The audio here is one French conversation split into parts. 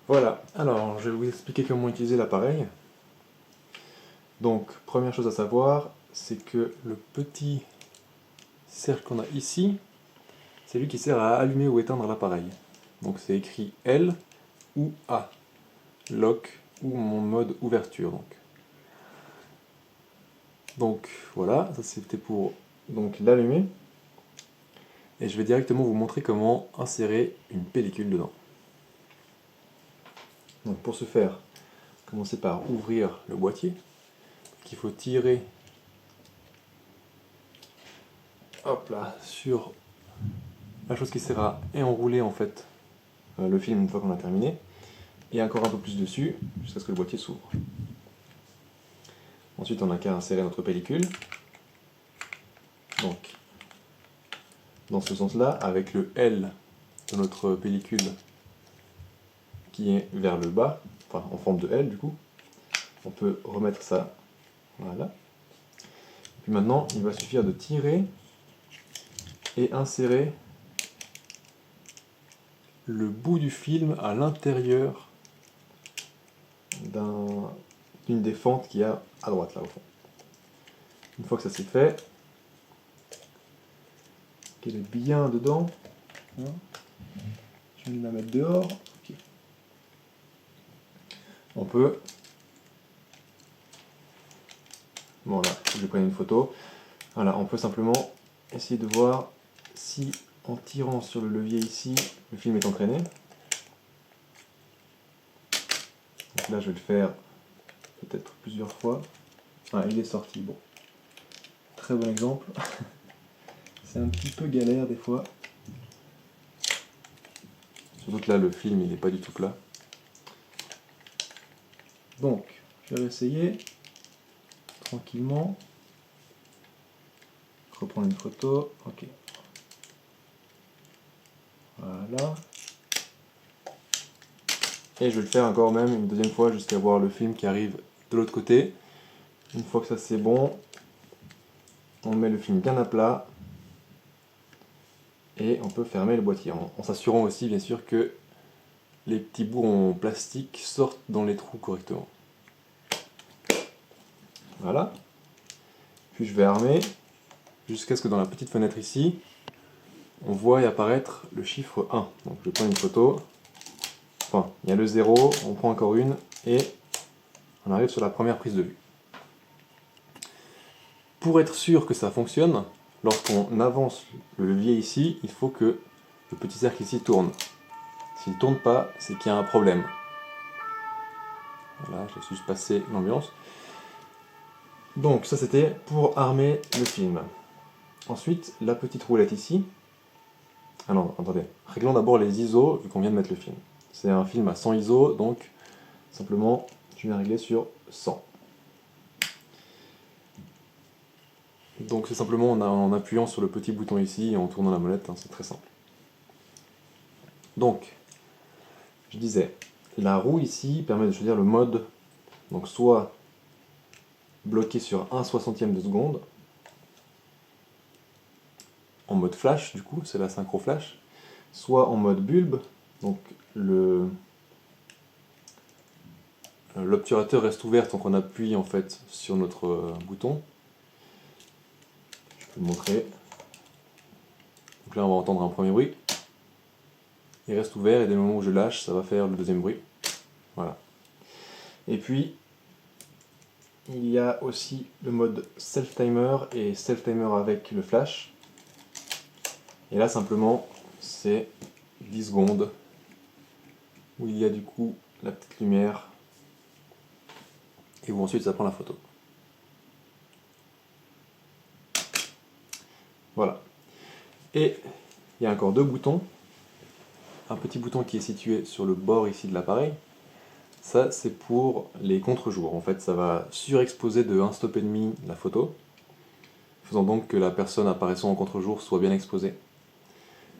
Voilà, alors je vais vous expliquer comment utiliser l'appareil. Donc, première chose à savoir, c'est que le petit cercle qu'on a ici, c'est lui qui sert à allumer ou éteindre l'appareil. Donc c'est écrit L ou A, lock ou mon mode ouverture. Donc voilà, ça c'était pour l'allumer. Et je vais directement vous montrer comment insérer une pellicule dedans. Donc pour ce faire, commencez par ouvrir le boîtier. Il faut tirer hop là, sur la chose qui sert à enrouler en fait le film une fois qu'on a terminé, et encore un peu plus dessus jusqu'à ce que le boîtier s'ouvre. Ensuite on n'a qu'à insérer notre pellicule, donc dans ce sens là, avec le L de notre pellicule qui est vers le bas, enfin en forme de L du coup, on peut remettre ça, voilà. Puis maintenant il va suffire de tirer et insérer le bout du film à l'intérieur d'une des fentes qu'il y a à droite là au fond. Une fois que ça c'est fait, qu'elle est bien dedans, je viens de la mettre dehors, okay. On peut, voilà, je vais prendre une photo, voilà, on peut simplement essayer de voir si en tirant sur le levier ici, le film est entraîné. Donc là je vais le faire peut-être plusieurs fois. Ah, il est sorti, bon. Très bon exemple. C'est un petit peu galère des fois. Surtout que là le film il n'est pas du tout plat. Donc, je vais réessayer tranquillement. Reprendre une photo, ok. Voilà. Et je vais le faire encore même une deuxième fois jusqu'à voir le film qui arrive de l'autre côté. Une fois que ça c'est bon, on met le film bien à plat et on peut fermer le boîtier en s'assurant aussi bien sûr que les petits bouts en plastique sortent dans les trous correctement. Voilà. Puis je vais armer jusqu'à ce que dans la petite fenêtre ici, on voit apparaître le chiffre 1. Donc je prends une photo. Enfin, il y a le 0, on prend encore une et on arrive sur la première prise de vue. Pour être sûr que ça fonctionne, lorsqu'on avance le levier ici, il faut que le petit cercle ici tourne. S'il ne tourne pas, c'est qu'il y a un problème. Voilà, j'ai juste passé l'ambiance. Donc ça c'était pour armer le film. Ensuite, la petite roulette ici. Ah non, attendez. Réglons d'abord les ISO vu qu'on vient de mettre le film. C'est un film à 100 ISO, donc simplement je viens régler sur 100. Donc c'est simplement en appuyant sur le petit bouton ici et en tournant la molette, hein, c'est très simple. Donc, je disais, la roue ici permet de choisir le mode, donc soit bloqué sur 1/60 de seconde, en mode flash du coup, c'est la synchro flash, soit en mode bulbe, donc l'obturateur reste ouvert tant qu'on appuie en fait sur notre bouton. Je peux le montrer. Donc là on va entendre un premier bruit. Il reste ouvert et dès le moment où je lâche, ça va faire le deuxième bruit. Voilà. Et puis, il y a aussi le mode self-timer et self-timer avec le flash. Et là, simplement, c'est 10 secondes où il y a du coup la petite lumière et où ensuite ça prend la photo. Voilà. Et il y a encore deux boutons. Un petit bouton qui est situé sur le bord ici de l'appareil. Ça, c'est pour les contre-jours. En fait, ça va surexposer de 1,5 stop la photo, faisant donc que la personne apparaissant en contre-jour soit bien exposée.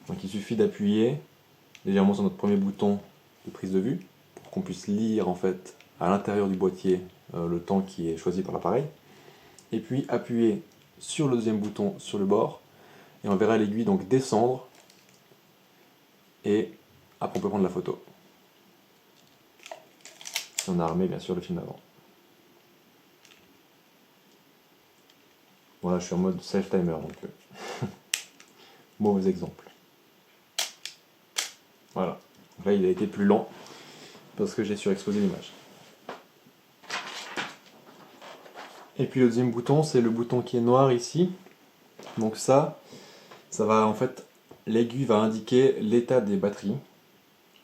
Donc il suffit d'appuyer légèrement sur notre premier bouton de prise de vue pour qu'on puisse lire en fait à l'intérieur du boîtier le temps qui est choisi par l'appareil. Et puis appuyer sur le deuxième bouton sur le bord et on verra l'aiguille donc descendre et après on peut prendre la photo. Et on a armé bien sûr le film d'avant. Voilà, je suis en mode self-timer, donc mauvais exemple. Voilà. Donc là, il a été plus lent parce que j'ai surexposé l'image. Et puis le deuxième bouton, c'est le bouton qui est noir ici. Donc ça va en fait, l'aiguille va indiquer l'état des batteries.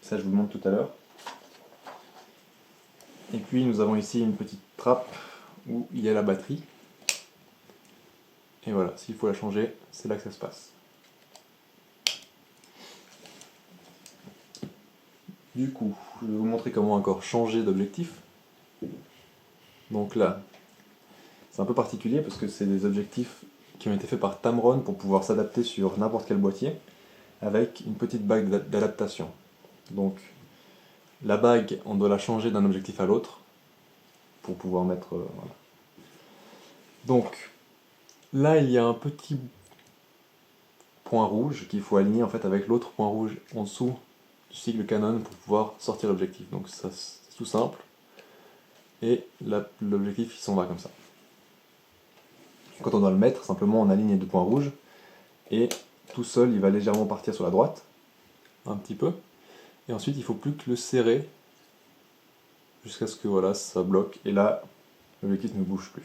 Ça, je vous le montre tout à l'heure. Et puis nous avons ici une petite trappe où il y a la batterie. Et voilà, s'il faut la changer, c'est là que ça se passe. Du coup, je vais vous montrer comment encore changer d'objectif. Donc là, c'est un peu particulier parce que c'est des objectifs qui ont été faits par Tamron pour pouvoir s'adapter sur n'importe quel boîtier avec une petite bague d'adaptation. Donc la bague, on doit la changer d'un objectif à l'autre pour pouvoir mettre... voilà. Donc là, il y a un petit point rouge qu'il faut aligner en fait avec l'autre point rouge en dessous du sigle Canon pour pouvoir sortir l'objectif. Donc ça, c'est tout simple. Et l'objectif il s'en va comme ça. Quand on doit le mettre, simplement on aligne les deux points rouges et tout seul il va légèrement partir sur la droite, un petit peu. Et ensuite il ne faut plus que le serrer jusqu'à ce que voilà, ça bloque et là l'objectif ne bouge plus.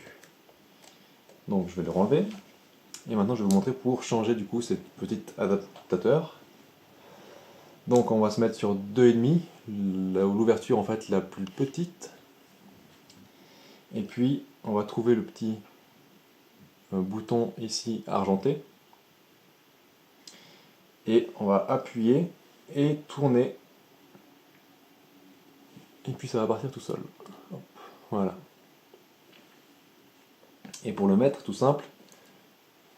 Donc je vais le renlever et maintenant je vais vous montrer pour changer du coup cette petite adaptateur. Donc on va se mettre sur 2,5, l'ouverture en fait la plus petite. Et puis on va trouver le petit bouton ici argenté. Et on va appuyer et tourner. Et puis ça va partir tout seul. Hop, voilà. Et pour le mettre, tout simple,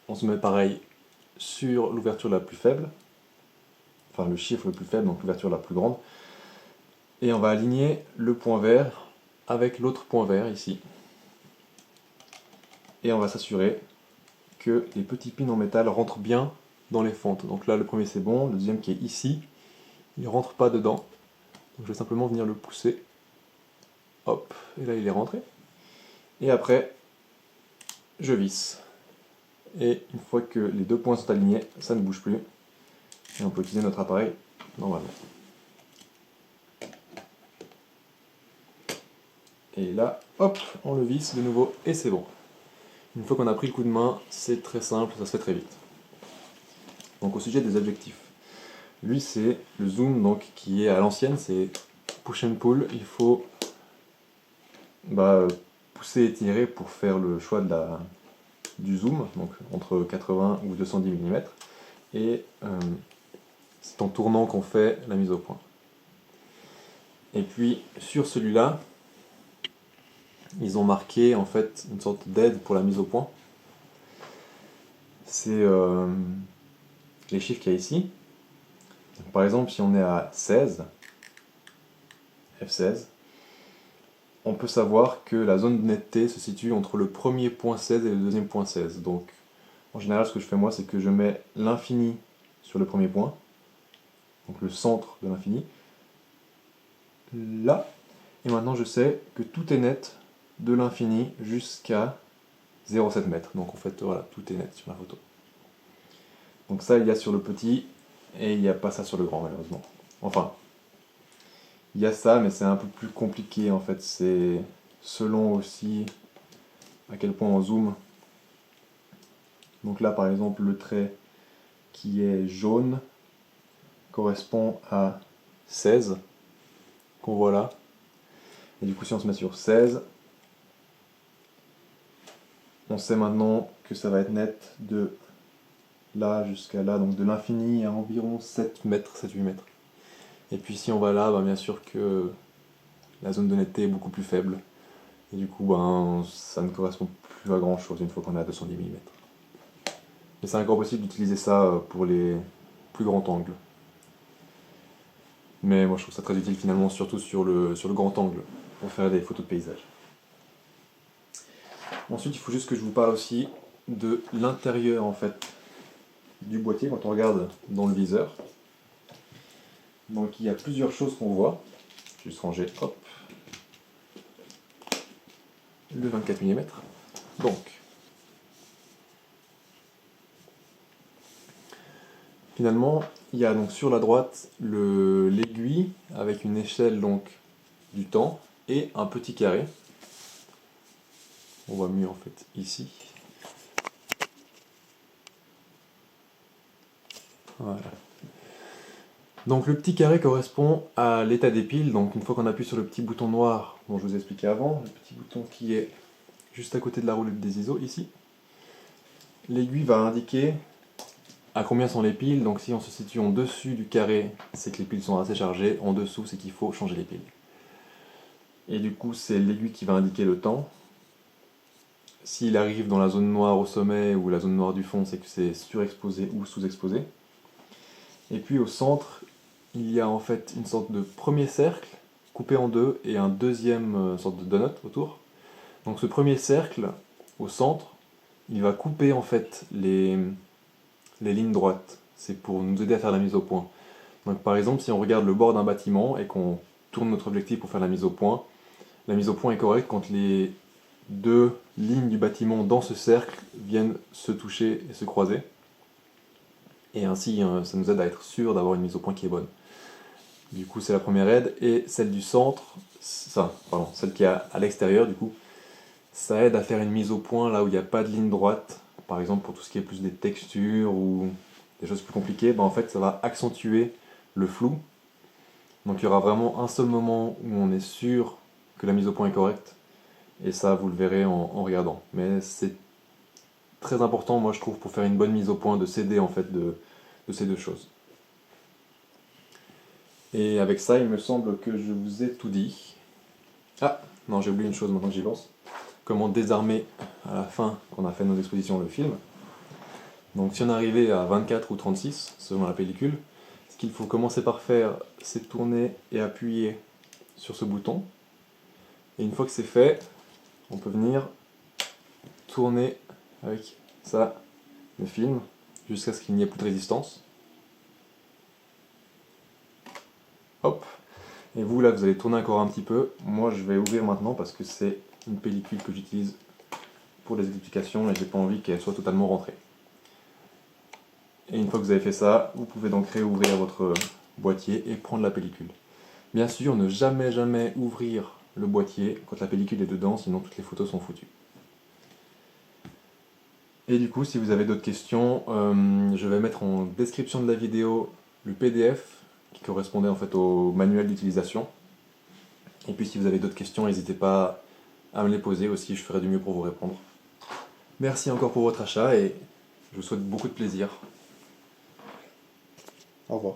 on se met pareil sur l'ouverture la plus faible. Enfin le chiffre le plus faible, donc l'ouverture la plus grande. Et on va aligner le point vert avec l'autre point vert ici. Et on va s'assurer que les petits pins en métal rentrent bien dans les fentes. Donc là le premier c'est bon, le deuxième qui est ici, il ne rentre pas dedans. Donc je vais simplement venir le pousser. Hop, et là il est rentré. Et après, je visse. Et une fois que les deux points sont alignés, ça ne bouge plus. Et on peut utiliser notre appareil normalement. Et là, hop, on le visse de nouveau et c'est bon. Une fois qu'on a pris le coup de main, c'est très simple, ça se fait très vite. Donc au sujet des objectifs. Lui c'est le zoom donc, qui est à l'ancienne, c'est push and pull. Il faut pousser et tirer pour faire le choix du zoom, donc entre 80 ou 210 mm. Et c'est en tournant qu'on fait la mise au point. Et puis sur celui-là, ils ont marqué en fait une sorte d'aide pour la mise au point. C'est les chiffres qu'il y a ici. Donc, par exemple, si on est à 16, F16, on peut savoir que la zone de netteté se situe entre le premier point 16 et le deuxième point 16. Donc en général, ce que je fais moi, c'est que je mets l'infini sur le premier point, donc le centre de l'infini, là, et maintenant je sais que tout est net de l'infini jusqu'à 0,7 m. Donc en fait, voilà, tout est net sur la photo. Donc ça, il y a sur le petit, et il n'y a pas ça sur le grand, malheureusement. Enfin, il y a ça, mais c'est un peu plus compliqué, en fait. C'est selon aussi à quel point on zoome. Donc là, par exemple, le trait qui est jaune correspond à 16, qu'on voit là. Et du coup, si on se met sur 16, on sait maintenant que ça va être net de là jusqu'à là, donc de l'infini à environ 7 mètres, 7-8 mètres. Et puis si on va là, bien sûr que la zone de netteté est beaucoup plus faible. Et du coup, ça ne correspond plus à grand chose une fois qu'on est à 210 mm. Mais c'est encore possible d'utiliser ça pour les plus grands angles. Mais moi je trouve ça très utile finalement, surtout sur le grand angle, pour faire des photos de paysage. Ensuite, il faut juste que je vous parle aussi de l'intérieur en fait du boîtier quand on regarde dans le viseur. Donc il y a plusieurs choses qu'on voit. Je vais juste ranger, hop. le 24 mm. Donc, finalement, il y a donc sur la droite l'aiguille avec une échelle donc du temps et un petit carré. On voit mieux en fait ici. Voilà. Donc le petit carré correspond à l'état des piles. Donc une fois qu'on appuie sur le petit bouton noir dont je vous ai expliqué avant, le petit bouton qui est juste à côté de la roulette des ISO ici, l'aiguille va indiquer à combien sont les piles. Donc si on se situe en dessus du carré, c'est que les piles sont assez chargées. En dessous, c'est qu'il faut changer les piles. Et du coup, c'est l'aiguille qui va indiquer le temps. S'il arrive dans la zone noire au sommet ou la zone noire du fond, c'est que c'est surexposé ou sous-exposé. Et puis au centre, il y a en fait une sorte de premier cercle coupé en deux et un deuxième sorte de donut autour. Donc ce premier cercle au centre, il va couper en fait les lignes droites. C'est pour nous aider à faire la mise au point. Donc par exemple, si on regarde le bord d'un bâtiment et qu'on tourne notre objectif pour faire la mise au point est correcte quand les deux lignes du bâtiment dans ce cercle viennent se toucher et se croiser. Et ainsi, ça nous aide à être sûr d'avoir une mise au point qui est bonne. Du coup, c'est la première aide. Et celle du centre, celle qui est à l'extérieur, du coup, ça aide à faire une mise au point là où il n'y a pas de ligne droite. Par exemple, pour tout ce qui est plus des textures ou des choses plus compliquées, en fait, ça va accentuer le flou. Donc il y aura vraiment un seul moment où on est sûr que la mise au point est correcte. Et ça, vous le verrez en regardant. Mais c'est très important, moi je trouve, pour faire une bonne mise au point, de s'aider en fait de ces deux choses. Et avec ça, il me semble que je vous ai tout dit. Ah, non, j'ai oublié une chose maintenant que j'y pense. Comment désarmer à la fin, qu'on a fait nos expositions, le film. Donc si on est arrivé à 24 ou 36, selon la pellicule, ce qu'il faut commencer par faire, c'est tourner et appuyer sur ce bouton. Et une fois que c'est fait, on peut venir tourner avec ça, le film, jusqu'à ce qu'il n'y ait plus de résistance. Hop. Et vous là, vous allez tourner encore un petit peu. Moi je vais ouvrir maintenant parce que c'est une pellicule que j'utilise pour les explications et j'ai pas envie qu'elle soit totalement rentrée. Et une fois que vous avez fait ça, vous pouvez donc réouvrir votre boîtier et prendre la pellicule. Bien sûr, ne jamais ouvrir le boîtier quand la pellicule est dedans, sinon toutes les photos sont foutues. Et du coup, si vous avez d'autres questions, je vais mettre en description de la vidéo le PDF qui correspondait en fait au manuel d'utilisation. Et puis si vous avez d'autres questions, n'hésitez pas à me les poser aussi, je ferai du mieux pour vous répondre. Merci encore pour votre achat et je vous souhaite beaucoup de plaisir. Au revoir.